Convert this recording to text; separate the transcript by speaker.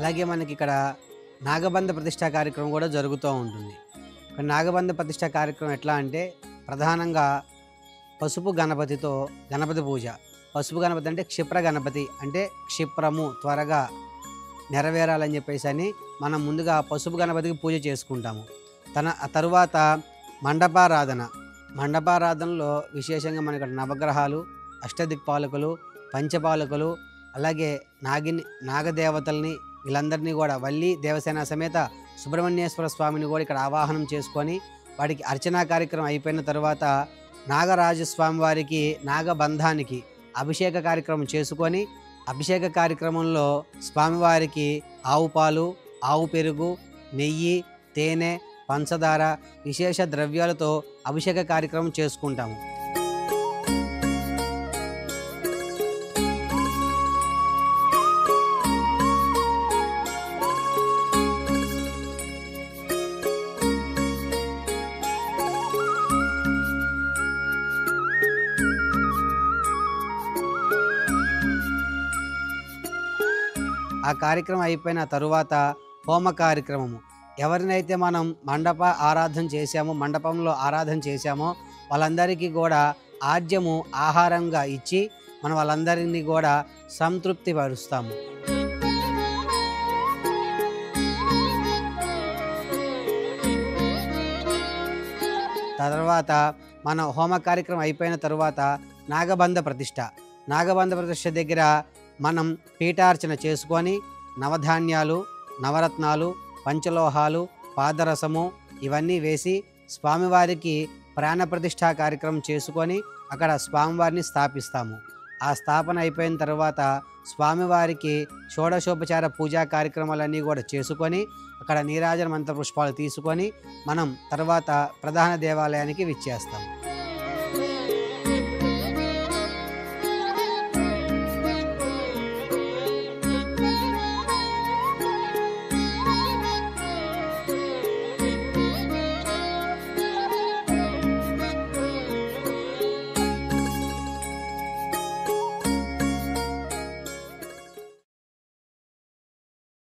Speaker 1: అలాగే మనకి ఇక్కడ నాగబంధ ప్రతిష్ఠా కార్యక్రమం కూడా జరుగుతూ ఉంటుంది. ఇక్కడ నాగబంధ ప్రతిష్ఠా కార్యక్రమం ఎట్లా అంటే ప్రధానంగా పసుపు గణపతితో గణపతి పూజ. పసుపు గణపతి అంటే క్షిప్ర గణపతి, అంటే క్షిప్రము త్వరగా నెరవేరాలని చెప్పేసి అని మనం ముందుగా పసుపు గణపతికి పూజ చేసుకుంటాము. తరువాత మండపారాధన. మండపారాధనలో విశేషంగా మనకి నవగ్రహాలు, అష్టదిక్పాలకులు, పంచపాలకులు, అలాగే నాగదేవతల్ని వీళ్ళందరినీ కూడా వల్లి దేవసేన సమేత సుబ్రహ్మణ్యేశ్వర స్వామిని కూడా ఇక్కడ ఆవాహనం చేసుకొని వాడికి అర్చనా కార్యక్రమం అయిపోయిన తర్వాత నాగరాజస్వామి వారికి నాగబంధానికి అభిషేక కార్యక్రమం చేసుకొని అభిషేక కార్యక్రమంలో స్వామివారికి ఆవు పాలు, ఆవు పెరుగు, నెయ్యి, తేనె, పంచదార విశేష ద్రవ్యాలతో అభిషేక కార్యక్రమం చేసుకుంటాము. ఆ కార్యక్రమం అయిపోయిన తరువాత హోమ కార్యక్రమము. ఎవరినైతే మనం మండపంలో ఆరాధన చేశామో వాళ్ళందరికీ కూడా ఆజ్యము ఆహారంగా ఇచ్చి మనం వాళ్ళందరినీ కూడా సంతృప్తి పరుస్తాము. తర్వాత మన హోమ కార్యక్రమం అయిపోయిన తరువాత నాగబంధ ప్రతిష్ఠ దగ్గర మనం పీఠార్చన చేసుకొని నవధాన్యాలు, నవరత్నాలు, పంచలోహాలు, పాదరసము ఇవన్నీ వేసి స్వామివారికి ప్రాణప్రతిష్ఠా కార్యక్రమం చేసుకొని అక్కడ స్వామివారిని స్థాపిస్తాము. ఆ స్థాపన అయిపోయిన తర్వాత స్వామివారికి షోడశోపచార పూజా కార్యక్రమాలన్నీ కూడా చేసుకొని అక్కడ నీరాజన మంత్ర పుష్పాలు తీసుకొని మనం తర్వాత ప్రధాన దేవాలయానికి విచ్చేస్తాము.